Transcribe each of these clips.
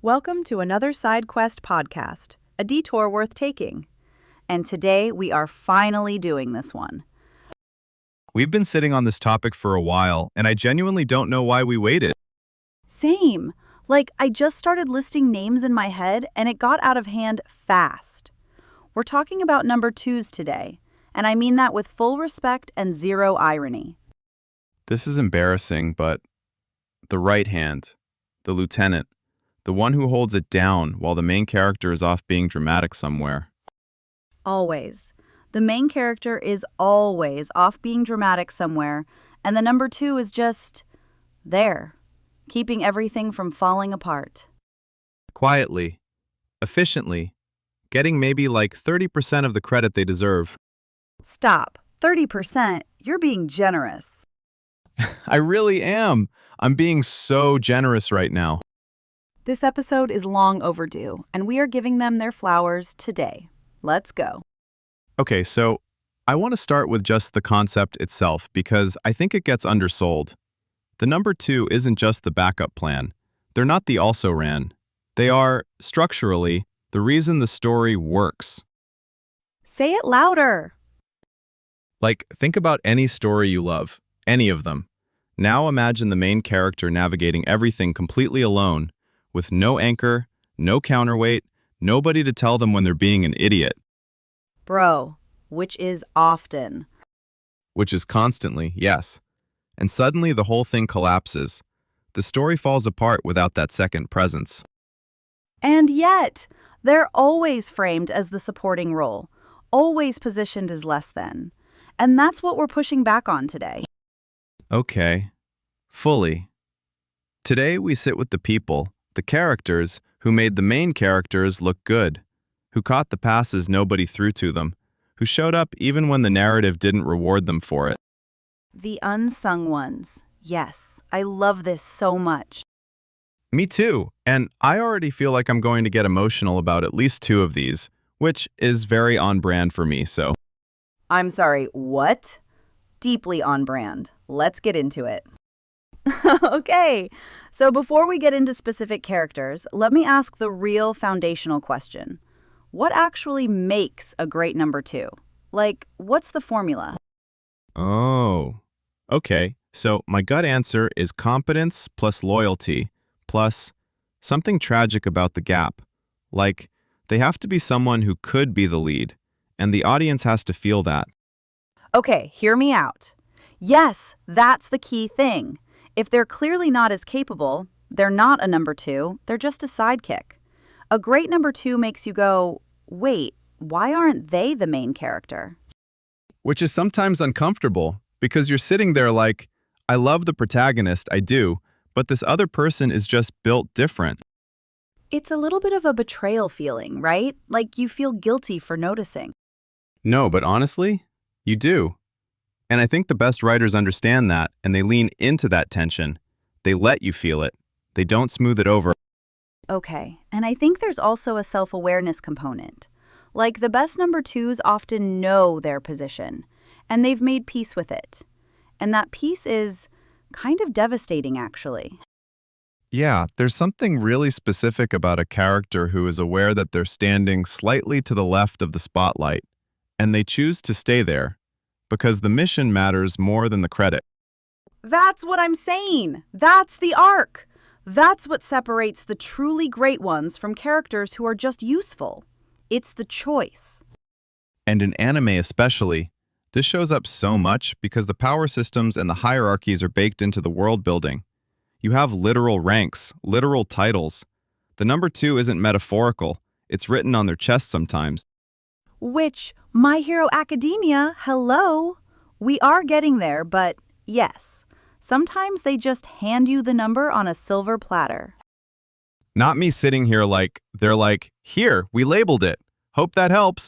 Welcome to another Side Quest podcast, a detour worth taking. And today we are finally doing this one. We've been sitting on this topic for a while, and I genuinely don't know why we waited. Same. I just started listing names in my head and it got out of hand fast. We're talking about number twos today, and I mean that with full respect and zero irony. This is embarrassing, but the right hand, the lieutenant, the one who holds it down while the main character is off being dramatic somewhere. Always. The main character is always off being dramatic somewhere, and the number two is just there, keeping everything from falling apart. Quietly, efficiently, getting maybe 30% of the credit they deserve. Stop. 30%? You're being generous. I really am. I'm being so generous right now. This episode is long overdue, and we are giving them their flowers today. Let's go. Okay, so I want to start with just the concept itself because I think it gets undersold. The number two isn't just the backup plan. They're not the also-ran. They are, structurally, the reason the story works. Say it louder. Think about any story you love, any of them. Now imagine the main character navigating everything completely alone, with no anchor, no counterweight, nobody to tell them when they're being an idiot. Bro, which is often. Which is constantly, yes. And suddenly the whole thing collapses. The story falls apart without that second presence. And yet, they're always framed as the supporting role, always positioned as less than. And that's what we're pushing back on today. Okay. Fully. Today we sit with the people, the characters, who made the main characters look good, who caught the passes nobody threw to them, who showed up even when the narrative didn't reward them for it. The unsung ones. Yes, I love this so much. Me too, and I already feel like I'm going to get emotional about at least two of these, which is very on brand for me, so. I'm sorry, what? Deeply on brand. Let's get into it. Okay, so before we get into specific characters, let me ask the real foundational question. What actually makes a great number two? What's the formula? Oh, okay. So my gut answer is competence plus loyalty plus something tragic about the gap. They have to be someone who could be the lead, and the audience has to feel that. Okay, hear me out. Yes, that's the key thing. If they're clearly not as capable, they're not a number two, they're just a sidekick. A great number two makes you go, wait, why aren't they the main character? Which is sometimes uncomfortable, because you're sitting there I love the protagonist, I do, but this other person is just built different. It's a little bit of a betrayal feeling, right? You feel guilty for noticing. No, but honestly, you do. And I think the best writers understand that, and they lean into that tension. They let you feel it. They don't smooth it over. Okay, and I think there's also a self-awareness component. The best number twos often know their position, and they've made peace with it. And that peace is kind of devastating, actually. Yeah, there's something really specific about a character who is aware that they're standing slightly to the left of the spotlight, and they choose to stay there, because the mission matters more than the credit. That's what I'm saying. That's the arc. That's what separates the truly great ones from characters who are just useful. It's the choice. And in anime especially, this shows up so much because the power systems and the hierarchies are baked into the world building. You have literal ranks, literal titles. The number two isn't metaphorical. It's written on their chest sometimes. Which, My Hero Academia, hello. We are getting there, but yes, sometimes they just hand you the number on a silver platter. Not me sitting here they're here, we labeled it. Hope that helps.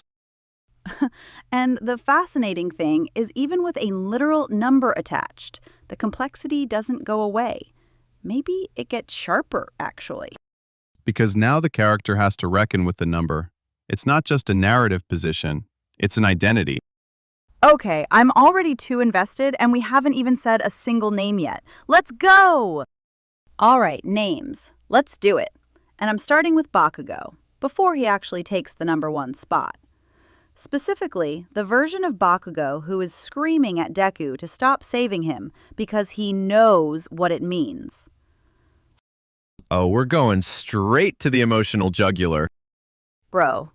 And the fascinating thing is even with a literal number attached, the complexity doesn't go away. Maybe it gets sharper, actually. Because now the character has to reckon with the number. It's not just a narrative position, it's an identity. Okay, I'm already too invested and we haven't even said a single name yet. Let's go! All right, names. Let's do it. And I'm starting with Bakugo, before he actually takes the #1 spot. Specifically, the version of Bakugo who is screaming at Deku to stop saving him because he knows what it means. Oh, we're going straight to the emotional jugular. Bro,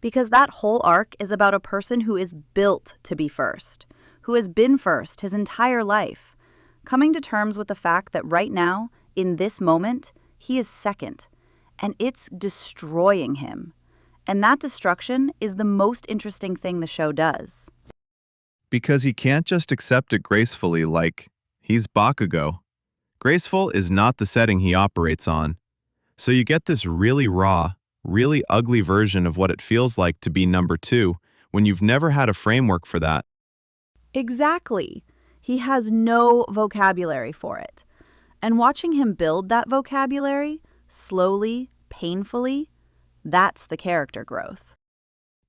because that whole arc is about a person who is built to be first, who has been first his entire life, coming to terms with the fact that right now, in this moment, he is second, and it's destroying him. And that destruction is the most interesting thing the show does. Because he can't just accept it gracefully like he's Bakugo. Graceful is not the setting he operates on. So you get this really raw, really ugly version of what it feels like to be #2 when you've never had a framework for that. Exactly. He has no vocabulary for it. And watching him build that vocabulary, slowly, painfully, that's the character growth.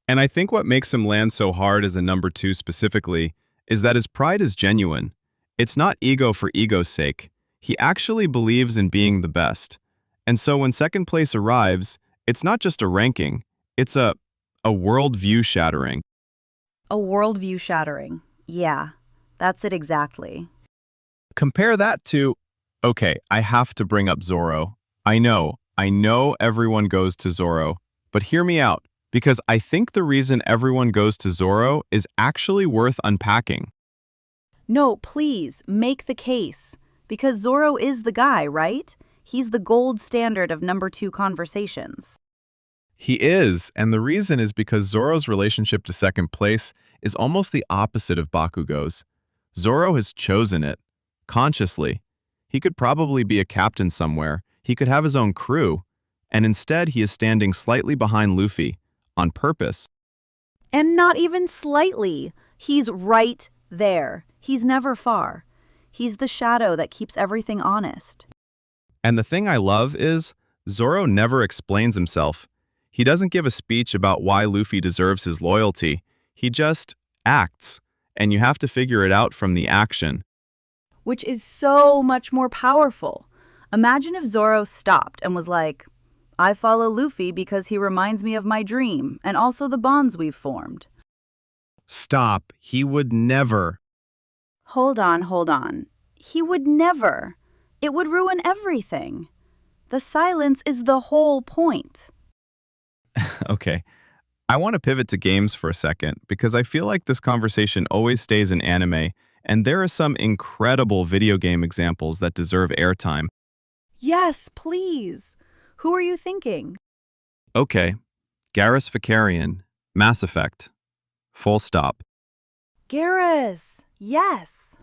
And I think what makes him land so hard as a #2 specifically is that his pride is genuine. It's not ego for ego's sake. He actually believes in being the best. And so when second place arrives, it's not just a ranking, it's a worldview shattering. A worldview shattering. Yeah, that's it exactly. Compare that to, okay, I have to bring up Zoro. I know everyone goes to Zoro, but hear me out, because I think the reason everyone goes to Zoro is actually worth unpacking. No, please, make the case. Because Zoro is the guy, right? He's the gold standard of #2 conversations. He is, and the reason is because Zoro's relationship to second place is almost the opposite of Bakugo's. Zoro has chosen it, consciously. He could probably be a captain somewhere, he could have his own crew, and instead he is standing slightly behind Luffy, on purpose. And not even slightly. He's right there. He's never far. He's the shadow that keeps everything honest. And the thing I love is, Zoro never explains himself. He doesn't give a speech about why Luffy deserves his loyalty. He just acts, and you have to figure it out from the action. Which is so much more powerful. Imagine if Zoro stopped and was like, I follow Luffy because he reminds me of my dream and also the bonds we've formed. Stop. He would never. Hold on. He would never. It would ruin everything. The silence is the whole point. Okay. I want to pivot to games for a second because I feel like this conversation always stays in anime, and there are some incredible video game examples that deserve airtime. Yes, please. Who are you thinking? Okay. Garrus Vicarian, Mass Effect. Full stop. Garrus. Yes.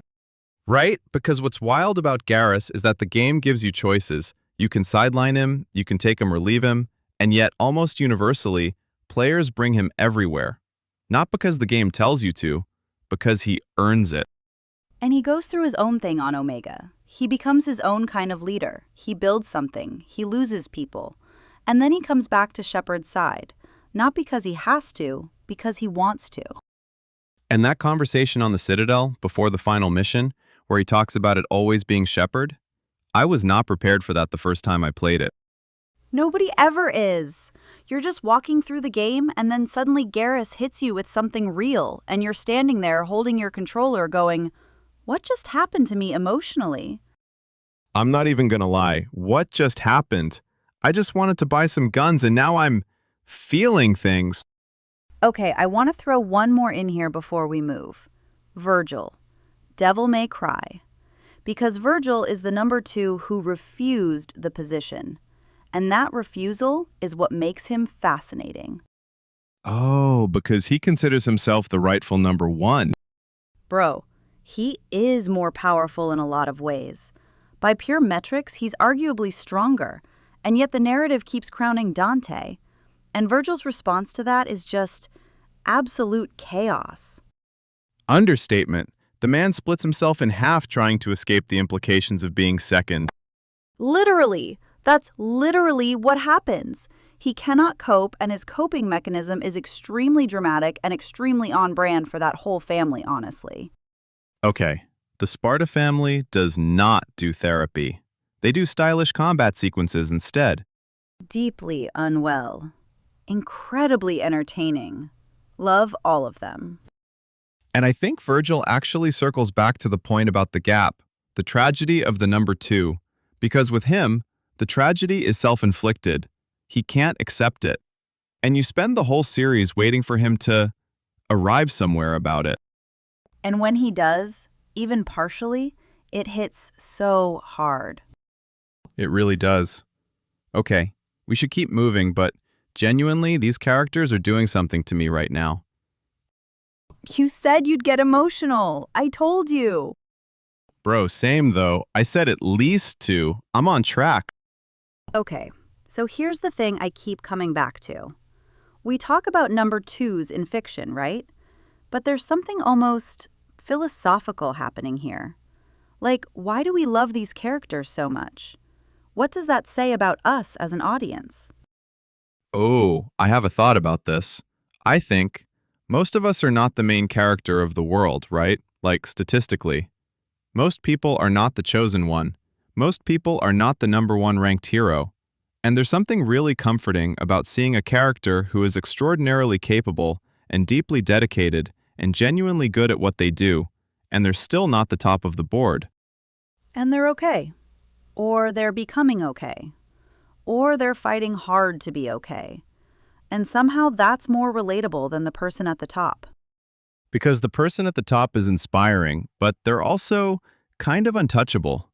Right? Because what's wild about Garrus is that the game gives you choices. You can sideline him, you can take him or leave him, and yet almost universally, players bring him everywhere. Not because the game tells you to, because he earns it. And he goes through his own thing on Omega. He becomes his own kind of leader. He builds something. He loses people. And then he comes back to Shepard's side. Not because he has to, because he wants to. And that conversation on the Citadel before the final mission, where he talks about it always being Shepard, I was not prepared for that the first time I played it. Nobody ever is. You're just walking through the game and then suddenly Garrus hits you with something real and you're standing there holding your controller going, what just happened to me emotionally? I'm not even gonna lie. What just happened? I just wanted to buy some guns and now I'm feeling things. Okay, I want to throw one more in here before we move. Vergil. Devil May Cry. Because Vergil is the #2 who refused the position. And that refusal is what makes him fascinating. Oh, because he considers himself the rightful #1. Bro, he is more powerful in a lot of ways. By pure metrics, he's arguably stronger, and yet the narrative keeps crowning Dante. And Vergil's response to that is just absolute chaos. Understatement. The man splits himself in half trying to escape the implications of being second. Literally. That's literally what happens. He cannot cope, and his coping mechanism is extremely dramatic and extremely on brand for that whole family, honestly. Okay, the Sparta family does not do therapy. They do stylish combat sequences instead. Deeply unwell. Incredibly entertaining. Love all of them. And I think Vergil actually circles back to the point about the gap, the tragedy of the number two, because with him, the tragedy is self-inflicted. He can't accept it. And you spend the whole series waiting for him to arrive somewhere about it. And when he does, even partially, it hits so hard. It really does. Okay, we should keep moving, but genuinely, these characters are doing something to me right now. You said you'd get emotional. I told you. Bro, same though. I said at least two. I'm on track. Okay, so here's the thing I keep coming back to. We talk about number twos in fiction, right? But there's something almost philosophical happening here. Like, why do we love these characters so much? What does that say about us as an audience? Oh, I have a thought about this. I think most of us are not the main character of the world, right? Like, statistically. Most people are not the chosen one. Most people are not the number one ranked hero. And there's something really comforting about seeing a character who is extraordinarily capable and deeply dedicated and genuinely good at what they do, and they're still not the top of the board. And they're okay. Or they're becoming okay. Or they're fighting hard to be okay. And somehow that's more relatable than the person at the top. Because the person at the top is inspiring, but they're also kind of untouchable.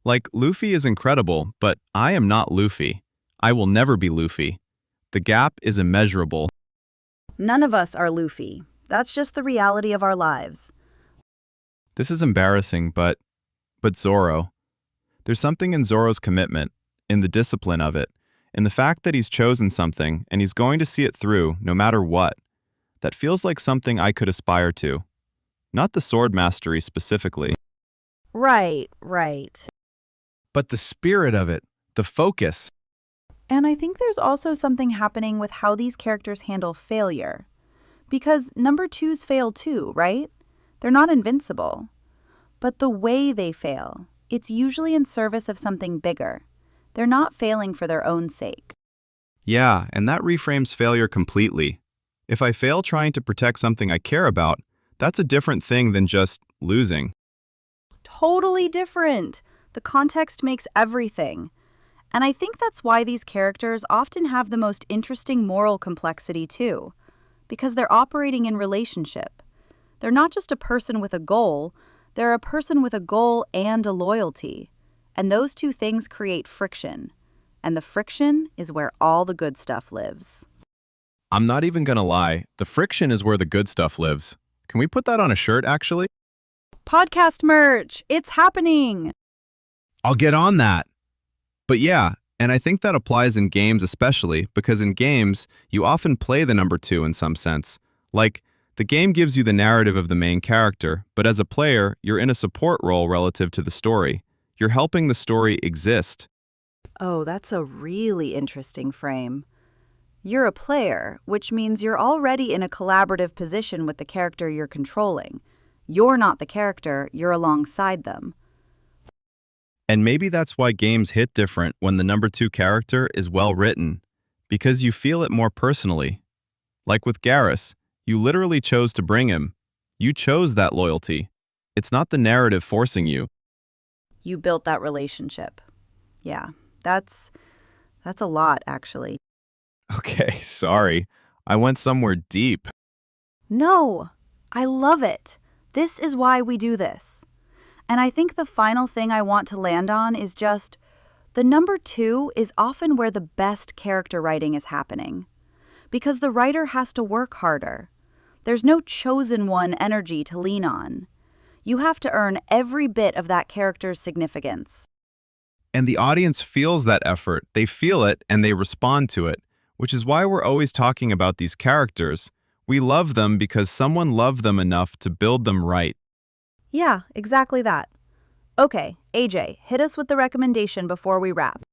Like, Luffy is incredible, but I am not Luffy. I will never be Luffy. The gap is immeasurable. None of us are Luffy. That's just the reality of our lives. This is embarrassing, but Zoro. There's something in Zoro's commitment, in the discipline of it, in the fact that he's chosen something and he's going to see it through no matter what. That feels like something I could aspire to. Not the sword mastery specifically. Right. But the spirit of it, the focus. And I think there's also something happening with how these characters handle failure. Because number twos fail too, right? They're not invincible. But the way they fail, it's usually in service of something bigger. They're not failing for their own sake. Yeah, and that reframes failure completely. If I fail trying to protect something I care about, that's a different thing than just losing. Totally different. The context makes everything. And I think that's why these characters often have the most interesting moral complexity too. Because they're operating in relationship. They're not just a person with a goal, they're a person with a goal and a loyalty. And those two things create friction. And the friction is where all the good stuff lives. I'm not even gonna lie, the friction is where the good stuff lives. Can we put that on a shirt, actually? Podcast merch! It's happening! I'll get on that. But yeah, and I think that applies in games especially, because in games, you often play the number two in some sense. Like, the game gives you the narrative of the main character, but as a player, you're in a support role relative to the story. You're helping the story exist. Oh, that's a really interesting frame. You're a player, which means you're already in a collaborative position with the character you're controlling. You're not the character, you're alongside them. And maybe that's why games hit different when the number two character is well written, because you feel it more personally. Like with Garrus, you literally chose to bring him. You chose that loyalty. It's not the narrative forcing you. You built that relationship. Yeah, that's a lot, actually. Okay, sorry. I went somewhere deep. No, I love it. This is why we do this. And I think the final thing I want to land on is just, the number two is often where the best character writing is happening. Because the writer has to work harder. There's no chosen one energy to lean on. You have to earn every bit of that character's significance. And the audience feels that effort. They feel it and they respond to it, which is why we're always talking about these characters. We love them because someone loved them enough to build them right. Yeah, exactly that. Okay, AJ, hit us with the recommendation before we wrap.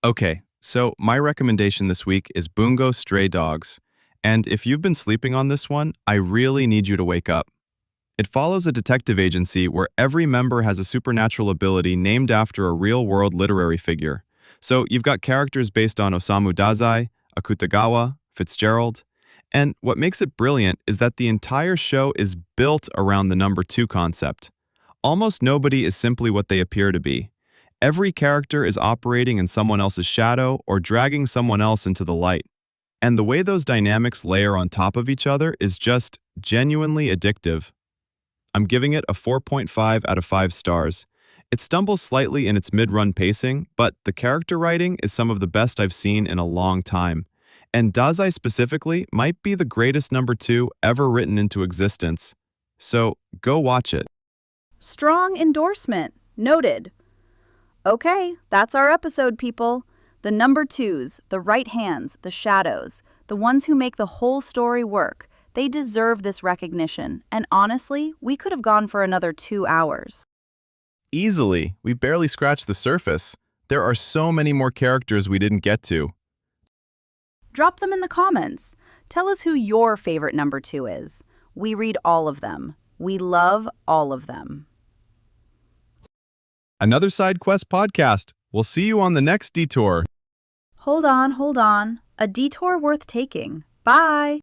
Okay, so my recommendation this week is Bungo Stray Dogs. And if you've been sleeping on this one, I really need you to wake up. It follows a detective agency where every member has a supernatural ability named after a real-world literary figure. So you've got characters based on Osamu Dazai, Akutagawa, Fitzgerald, and what makes it brilliant is that the entire show is built around the number two concept. Almost nobody is simply what they appear to be. Every character is operating in someone else's shadow or dragging someone else into the light. And the way those dynamics layer on top of each other is just genuinely addictive. I'm giving it a 4.5 out of 5 stars. It stumbles slightly in its mid-run pacing, but the character writing is some of the best I've seen in a long time. And Dazai specifically might be the greatest number two ever written into existence. So go watch it. Strong endorsement. Noted. Okay, that's our episode, people. The number twos, the right hands, the shadows, the ones who make the whole story work, they deserve this recognition. And honestly, we could have gone for another 2 hours. Easily, we barely scratched the surface. There are so many more characters we didn't get to. Drop them in the comments. Tell us who your favorite number two is. We read all of them. We love all of them. Another Side Quest podcast. We'll see you on the next detour. Hold on. A detour worth taking. Bye.